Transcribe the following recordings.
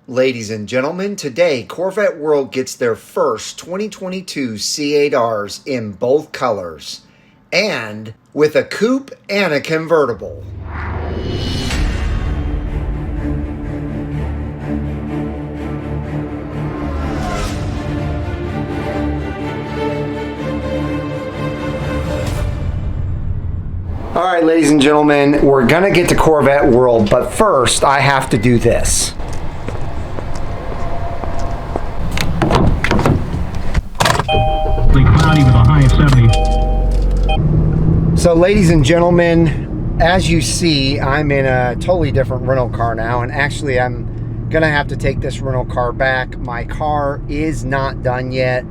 Ladies and gentlemen, today Corvette World gets their first 2022 C8Rs in both colors and with a coupe and a convertible. All right, ladies and gentlemen, we're gonna get to Corvette World, but first I have to do this. Cloudy with a high of 70. So ladies and gentlemen, as you see, I'm in a totally different rental car now, and actually I'm gonna have to take this rental car back. My car is not done yet.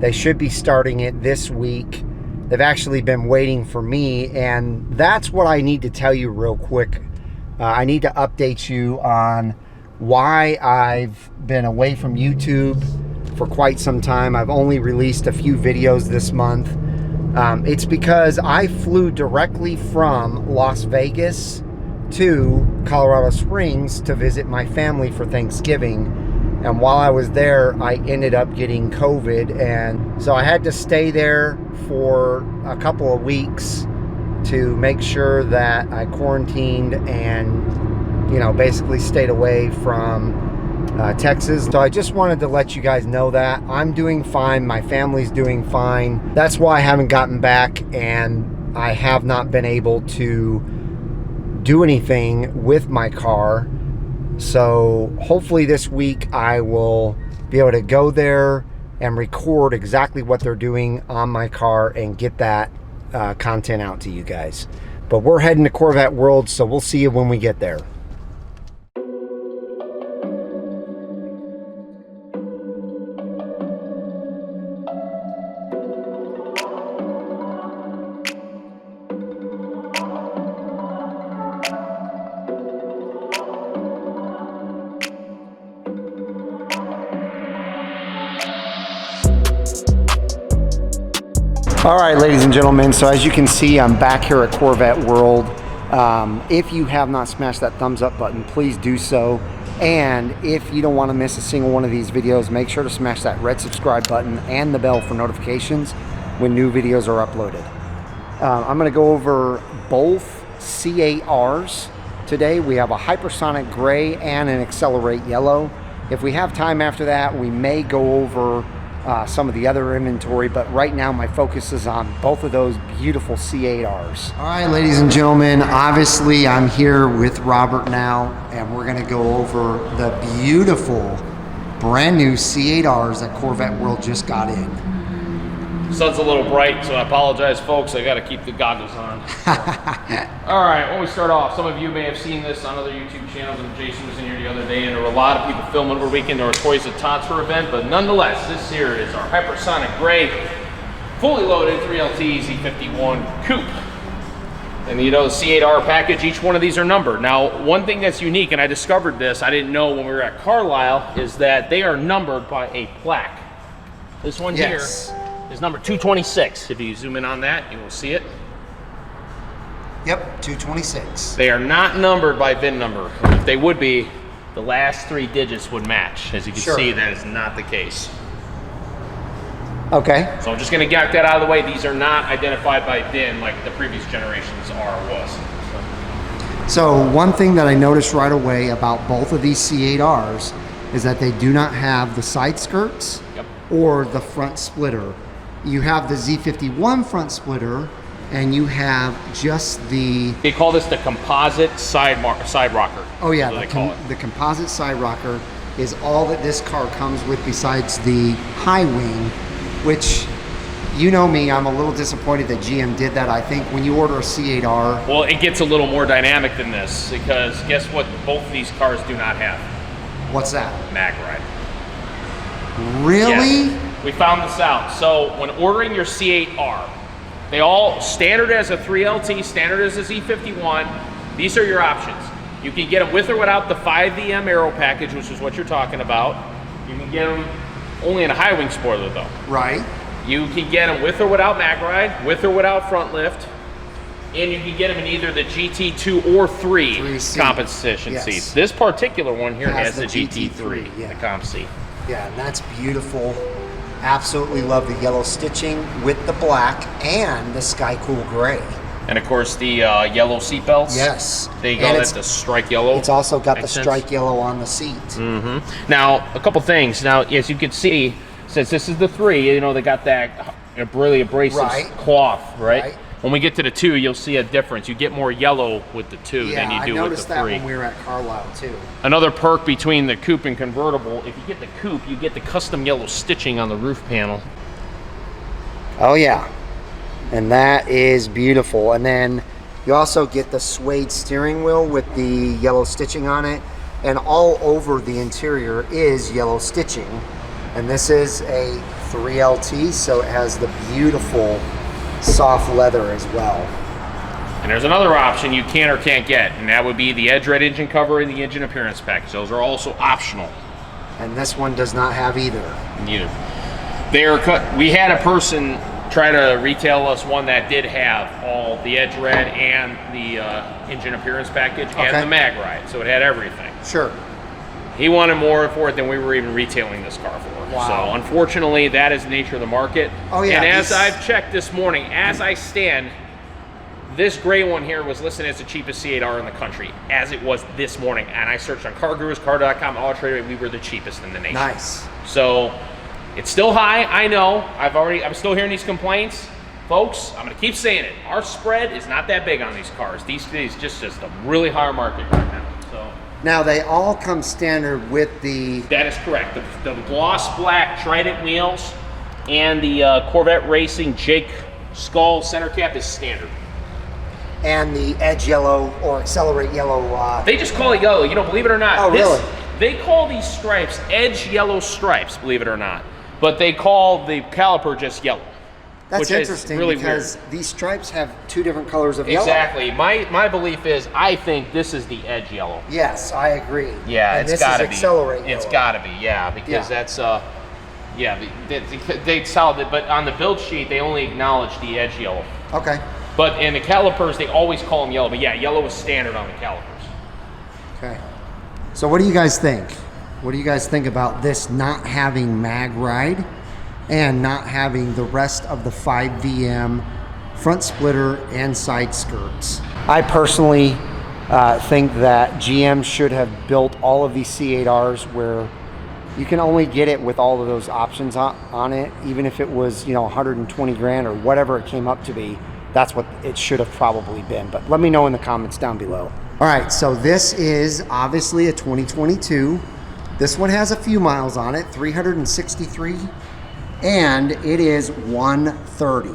They should be starting it this week. They've actually been waiting for me, and that's what I need to tell you real quick. I need to update you on why I've been away from YouTube for quite some time. I've only released a few videos this month. It's because I flew directly from Las Vegas to Colorado Springs to visit my family for Thanksgiving. And while I was there, I ended up getting COVID. And so I had to stay there for a couple of weeks to make sure that I quarantined and, basically stayed away from Texas. So I just wanted to let you guys know that I'm doing fine. My family's doing fine. That's why I haven't gotten back, and I have not been able to do anything with my car. So hopefully this week I will be able to go there and record exactly what they're doing on my car and get that content out to you guys. But we're heading to Corvette World, so we'll see you when we get there. All right, ladies and gentlemen, so as you can see, I'm back here at Corvette World. If you have not smashed that thumbs up button, please do so. And if you don't want to miss a single one of these videos, make sure to smash that red subscribe button and the bell for notifications when new videos are uploaded. I'm going to go over both C8Rs today. We have a HyperSonic gray and an Accelerate yellow. If we have time after that, we may go over some of the other inventory, but right now my focus is on both of those beautiful C8Rs. All right, ladies and gentlemen, obviously I'm here with Robert now, and we're going to go over the beautiful brand new C8Rs that Corvette World just got in. Sun's a little bright, so I apologize, folks. I got to keep the goggles on. All right, when we start off, some of you may have seen this on other YouTube channels, and Jason was in here the other day, and there were a lot of people filming over the weekend. There were Toys at Tots event, but nonetheless, this here is our HyperSonic gray, fully loaded 3LT Z51 coupe. And the C8R package, each one of these are numbered. Now, one thing that's unique, and I discovered this, I didn't know when we were at Carlisle, is that they are numbered by a plaque. This one here is number 226. If you zoom in on that, you will see it. Yep, 226. They are not numbered by VIN number. If they would be, the last three digits would match. As you can see, that is not the case. Okay. So I'm just going to get that out of the way. These are not identified by VIN like the previous generation's R was. So one thing that I noticed right away about both of these C8Rs is that they do not have the side skirts or the front splitter. You have the Z51 front splitter, and you have just the... They call this the composite side rocker. Oh yeah, the composite side rocker is all that this car comes with besides the high wing, which, you know me, I'm a little disappointed that GM did that. I think when you order a C8R... Well, it gets a little more dynamic than this, because guess what both of these cars do not have? What's that? Mag ride. Really? Yes. We found this out. So when ordering your C8R, they all standard as a 3LT, standard as a Z51. These are your options. You can get them with or without the 5VM aero package, which is what you're talking about. You can get them only in a high wing spoiler though. Right. You can get them with or without mag ride, with or without front lift. And you can get them in either the GT2 or 3 competition seats. This particular one here has the GT3, the comp seat. Yeah, and that's beautiful. Absolutely love the yellow stitching with the black and the sky cool gray. And of course the yellow seat belts. Yes. They go at the strike yellow. It's also got the strike yellow on the seat. Now, a couple things. Now, as you can see, since this is the 3, you know, they got that really abrasive cloth, right? When we get to the 2, you'll see a difference. You get more yellow with the 2 than you do with the 3. I noticed that when we were at Carlisle too. Another perk between the coupe and convertible, if you get the coupe, you get the custom yellow stitching on the roof panel. Oh yeah, and that is beautiful. And then you also get the suede steering wheel with the yellow stitching on it, and all over the interior is yellow stitching. And this is a 3LT, so it has the beautiful soft leather as well. And there's another option you can or can't get, and that would be the Edge Red engine cover and the engine appearance package. Those are also optional. And this one does not have either. Neither. They are cut. We had a person try to retail us one that did have all the Edge Red and the engine appearance package and the mag ride, so it had everything. Sure. He wanted more for it than we were even retailing this car for. Wow. So unfortunately, that is the nature of the market. Oh yeah. And as I've checked this morning, as I stand, this gray one here was listed as the cheapest C8R in the country, as it was this morning. And I searched on CarGurus, Car.com, AutoTrader, we were the cheapest in the nation. Nice. So it's still high, I know. I'm still hearing these complaints. Folks, I'm gonna keep saying it. Our spread is not that big on these cars. These days, just a really high market right now. So. Now they all come standard with the... That is correct. The gloss black Trident wheels and the Corvette Racing Jake Skull center cap is standard. And the edge yellow or accelerate yellow. They just call it yellow. You know, believe it or not. Oh, really? They call these stripes edge yellow stripes, believe it or not. But they call the caliper just yellow. That's interesting really because these stripes have 2 different colors of yellow. Exactly. My belief is I think this is the edge yellow. Yes, I agree. Yeah, and it's got to be. Accelerate it's yellow. got to be, yeah, because that's they solved it, but on the build sheet they only acknowledge the edge yellow. Okay. But in the calipers they always call them yellow. But yeah, yellow is standard on the calipers. Okay. So what do you guys think? What do you guys think about this not having mag ride and not having the rest of the 5VM front splitter and side skirts? I personally think that GM should have built all of these C8Rs where you can only get it with all of those options on it, even if it was, you know, 120 grand or whatever it came up to be. That's what it should have probably been. But let me know in the comments down below. All right, so this is obviously a 2022. This one has a few miles on it, 363, and it is 130.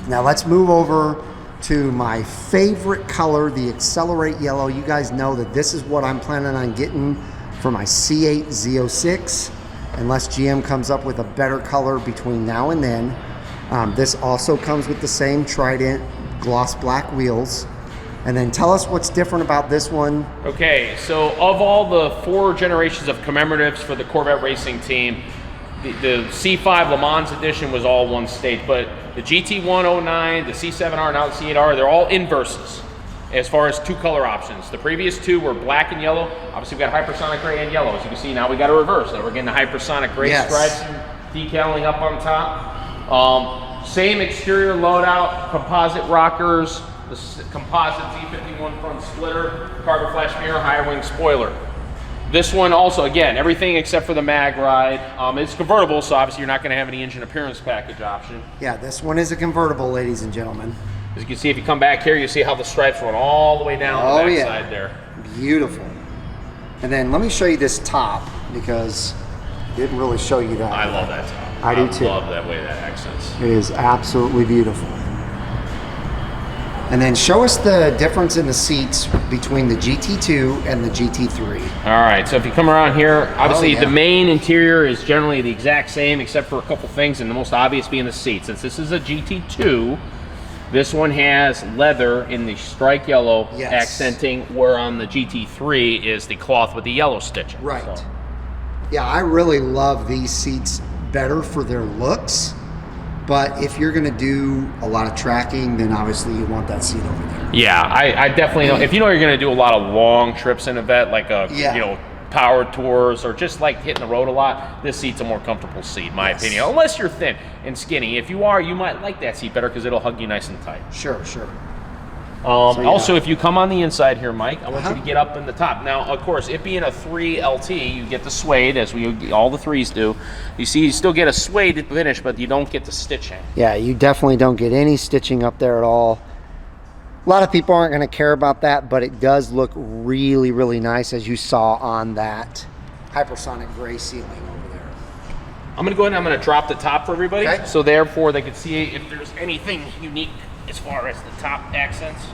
Now let's move over to my favorite color, the Accelerate Yellow. You guys know that this is what I'm planning on getting for my C8 Z06, unless GM comes up with a better color between now and then. This also comes with the same Trident gloss black wheels. And then tell us what's different about this one. Okay, so of all the 4 generations of commemoratives for the Corvette racing team, the C5 Le Mans edition was all one stage, but the GT109, the C7R, now the C8R, they're all inverses as far as 2 color options. The previous 2 were black and yellow. Obviously we got hypersonic gray and yellow. As you can see, now we got a reverse. Now we're getting the hypersonic gray stripes and decaling up on top. Same exterior loadout, composite rockers, the composite Z51 front splitter, carbon flash mirror, higher wing spoiler. This one also, again, everything except for the mag ride. It's convertible, so obviously you're not going to have any engine appearance package option. Yeah, this one is a convertible, ladies and gentlemen. As you can see, if you come back here, you see how the stripes run all the way down the back side there. Beautiful. And then let me show you this top, because I didn't really show you that. I love that top. I do too. I love that way that accents. It is absolutely beautiful. And then show us the difference in the seats between the GT2 and the GT3. All right, so if you come around here, obviously the main interior is generally the exact same except for a couple things, and the most obvious being the seats. Since this is a GT2, this one has leather in the strike yellow accenting, where on the GT3 is the cloth with the yellow stitching. Right. So. Yeah, I really love these seats better for their looks. But if you're going to do a lot of tracking, then obviously you want that seat over there. Yeah, I definitely know. If you know you're going to do a lot of long trips in a vet, like a power tours or just like hitting the road a lot, this seat's a more comfortable seat, in my opinion. Unless you're thin and skinny. If you are, you might like that seat better because it'll hug you nice and tight. Sure. Also, if you come on the inside here, Mike, I want you to get up in the top. Now, of course, it being a 3 LT, you get the suede, as all the 3s do. You see, you still get a suede finish, but you don't get the stitching. Yeah, you definitely don't get any stitching up there at all. A lot of people aren't going to care about that, but it does look really, really nice, as you saw on that HyperSonic gray ceiling over there. I'm going to go ahead and I'm going to drop the top for everybody. Okay. So therefore, they can see if there's anything unique as far as the top accents.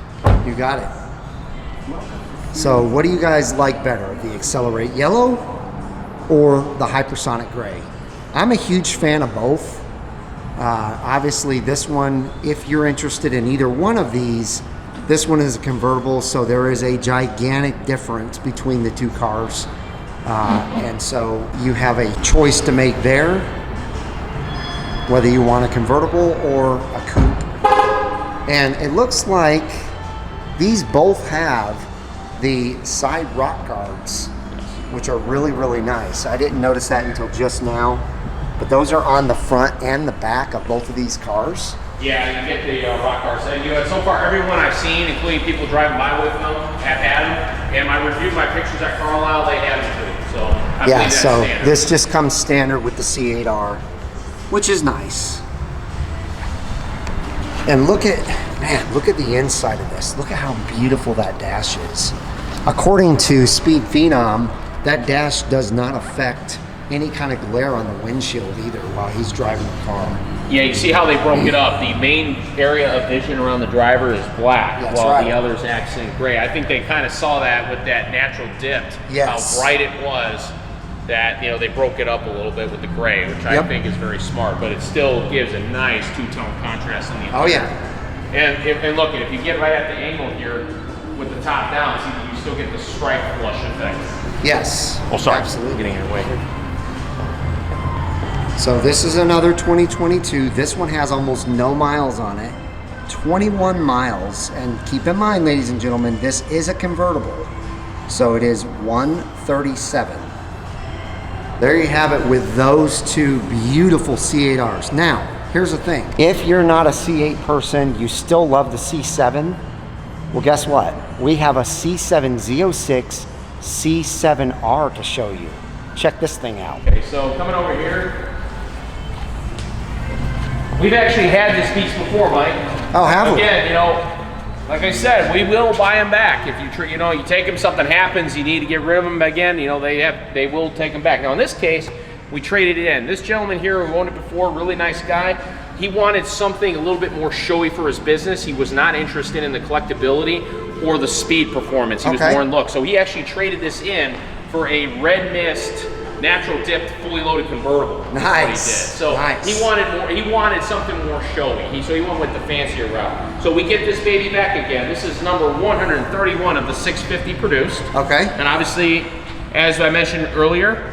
You got it. So what do you guys like better, the Accelerate Yellow or the HyperSonic Gray? I'm a huge fan of both. Obviously this one, if you're interested in either one of these, this one is a convertible, so there is a gigantic difference between the two cars. And so you have a choice to make there, whether you want a convertible or a coupe. And it looks like these both have the side rock guards, which are really, really nice. I didn't notice that until just now, but those are on the front and the back of both of these cars. Yeah, you get the rock guards. And so far, everyone I've seen, including people driving by with them, have had them. And I reviewed my pictures at Carlisle, they have them too. So I believe that's standard. This just comes standard with the C8.R, which is nice. And look at the inside of this. Look at how beautiful that dash is. According to Speed Phenom, that dash does not affect any kind of glare on the windshield either while he's driving the car. Yeah, you see how they broke it up. The main area of vision around the driver is black, while the others accent gray. I think they kind of saw that with that natural dip, how bright it was, that they broke it up a little bit with the gray, which I think is very smart, but it still gives a nice two-tone contrast in the interior. Oh yeah. And look, if you get right at the angle here with the top down, see, you still get the stripe flush effect. Yes. Oh, sorry. Absolutely. Getting in your way here. So this is another 2022. This one has almost no miles on it. 21 miles. And keep in mind, ladies and gentlemen, this is a convertible. So it is 137. There you have it with those two beautiful C8Rs. Now, here's the thing. If you're not a C8 person, you still love the C7, well, guess what? We have a C7 Z06 C7R to show you. Check this thing out. Okay, so coming over here, we've actually had this piece before, Mike. Oh, have we? Again, like I said, we will buy them back. If you take them, something happens, you need to get rid of them again, they will take them back. Now in this case, we traded it in. This gentleman here who owned it before, really nice guy, he wanted something a little bit more showy for his business. He was not interested in the collectability or the speed performance. He was more in look. So he actually traded this in for a red mist, natural dipped, fully loaded convertible. Nice. So he wanted more. He wanted something more showy. So he went with the fancier route. So we get this baby back again. This is number 131 of the 650 produced. Okay. And obviously, as I mentioned earlier,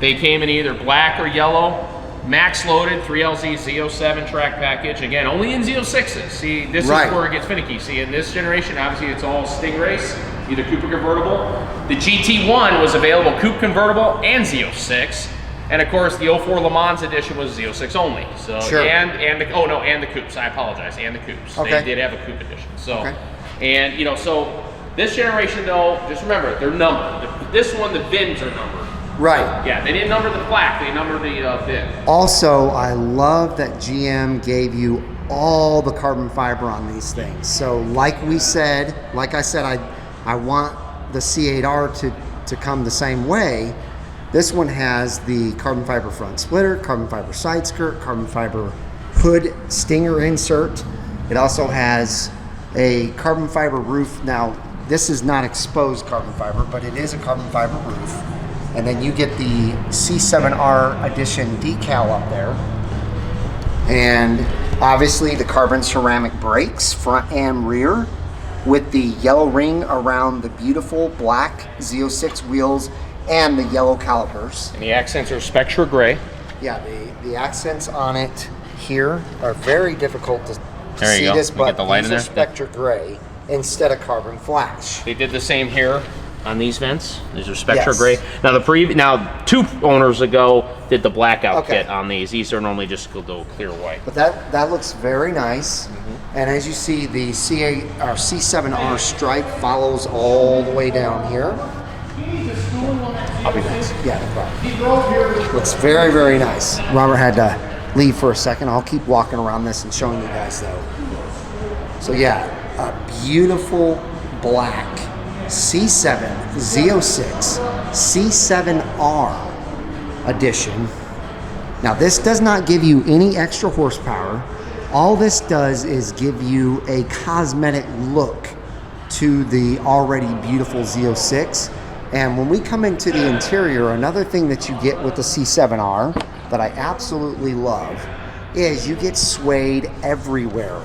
they came in either black or yellow, max loaded 3LZ Z07 track package. Again, only in Z06s. See, this is where it gets finicky. See, in this generation, obviously it's all Stingrays, either coupe or convertible. The GT1 was available coupe convertible and Z06. And of course, the 04 Le Mans edition was Z06 only. So, and the coupes. I apologize, and the coupes. They did have a coupe edition. So, and so this generation though, just remember, they're numbered. This one, the VINs are numbered. Right. Yeah, they didn't number the plaque, they numbered the VIN. Also, I love that GM gave you all the carbon fiber on these things. So like I said, I want the C8R to come the same way. This one has the carbon fiber front splitter, carbon fiber side skirt, carbon fiber hood stinger insert. It also has a carbon fiber roof. Now, this is not exposed carbon fiber, but it is a carbon fiber roof. And then you get the C7R edition decal up there. And obviously the carbon ceramic brakes, front and rear, with the yellow ring around the beautiful black Z06 wheels and the yellow calipers. And the accents are Spectra gray. Yeah, the accents on it here are very difficult to There you see go. this, We but get the light these in are there. Spectra Gray instead of Carbon Flash. They did the same here on these vents. These are Spectra Yes. Gray. Now now 2 owners ago did the blackout Okay. kit on these. These are normally just the clear white. But that looks very nice. And as you see, the C8 or C7R stripe follows all the way down here. I'll be nice. Yeah, no problem. Looks very, very nice. Robert had to leave for a second. I'll keep walking around this and showing you guys though. So yeah, a beautiful black C7 Z06 C7R edition. Now this does not give you any extra horsepower. All this does is give you a cosmetic look to the already beautiful Z06. And when we come into the interior, another thing that you get with the C7R that I absolutely love is you get suede everywhere.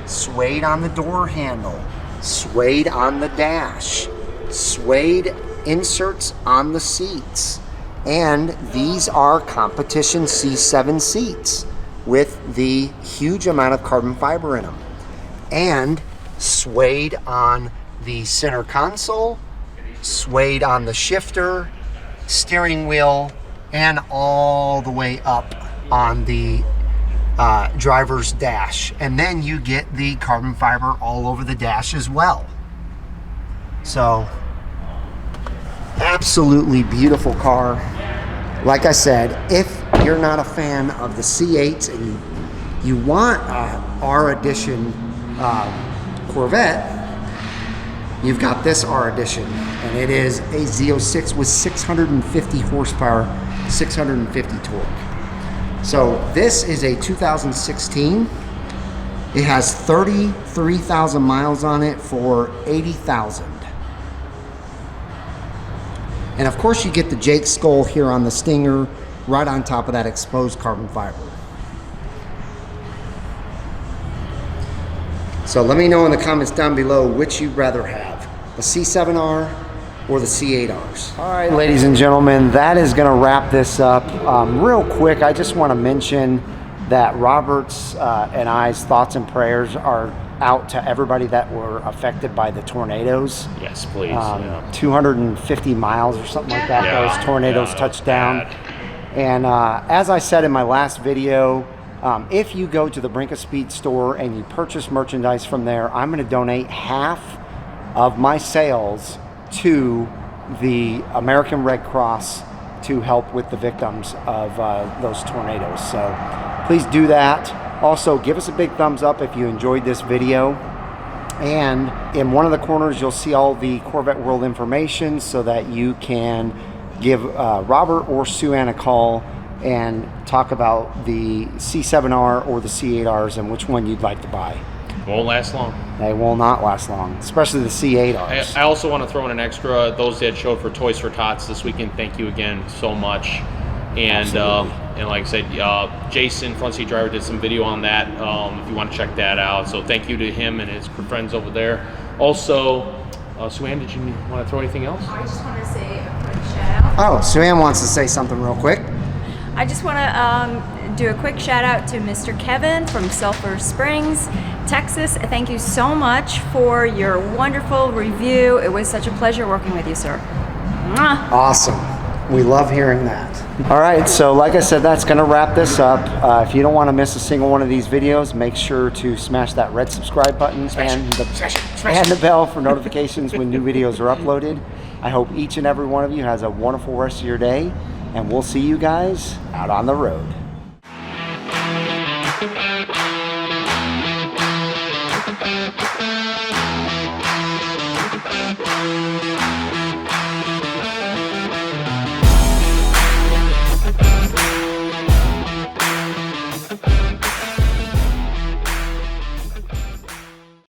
Suede on the door handle, suede on the dash, suede inserts on the seats. And these are competition C7 seats with the huge amount of carbon fiber in them. And suede on the center console, suede on the shifter, steering wheel, and all the way up on the driver's dash. And then you get the carbon fiber all over the dash as well. So, absolutely beautiful car. Like I said, if you're not a fan of the C8s and you want a R Edition Corvette, you've got this R Edition, and it is a Z06 with 650 horsepower, 650 torque. So this is a 2016. It has 33,000 miles on it for 80,000. And of course you get the Jake skull here on the Stinger, right on top of that exposed carbon fiber. So let me know in the comments down below which you'd rather have, the C7R or the C8Rs. All right, ladies and gentlemen, that is gonna wrap this up. Real quick, I just wanna mention that Robert's and I's thoughts and prayers are out to everybody that were affected by the tornadoes. Yes, please. Yeah. 250 miles or something like that. Yeah, Those tornadoes yeah, touched down. bad. And as I said in my last video, if you go to the Brink of Speed store and you purchase merchandise from there, I'm going to donate half of my sales to the American Red Cross to help with the victims of those tornadoes. So please do that. Also, give us a big thumbs up if you enjoyed this video. And in one of the corners, you'll see all the Corvette World information so that you can give Robert or Sue Ann a call and talk about the C7R or the C8Rs and which one you'd like to buy. Won't last long. They will not last long, especially the C8Rs. I also want to throw in an extra, those that showed for Toys for Tots this weekend, thank you again so much. And like I said, Jason, front seat driver, did some video on that, if you want to check that out. So thank you to him and his friends over there. Also, Sue Ann, did you want to throw anything else? I just want to say a quick shout out. Oh, Sue Ann wants to say something real quick. I just want to do a quick shout out to Mr. Kevin from Sulphur Springs, Texas. Thank you so much for your wonderful review. It was such a pleasure working with you, sir. Mwah. Awesome. We love hearing that. All right, so like I said, that's going to wrap this up. If you don't want to miss a single one of these videos, make sure to smash that red subscribe button and the bell for notifications when new videos are uploaded. I hope each and every one of you has a wonderful rest of your day, and we'll see you guys out on the road.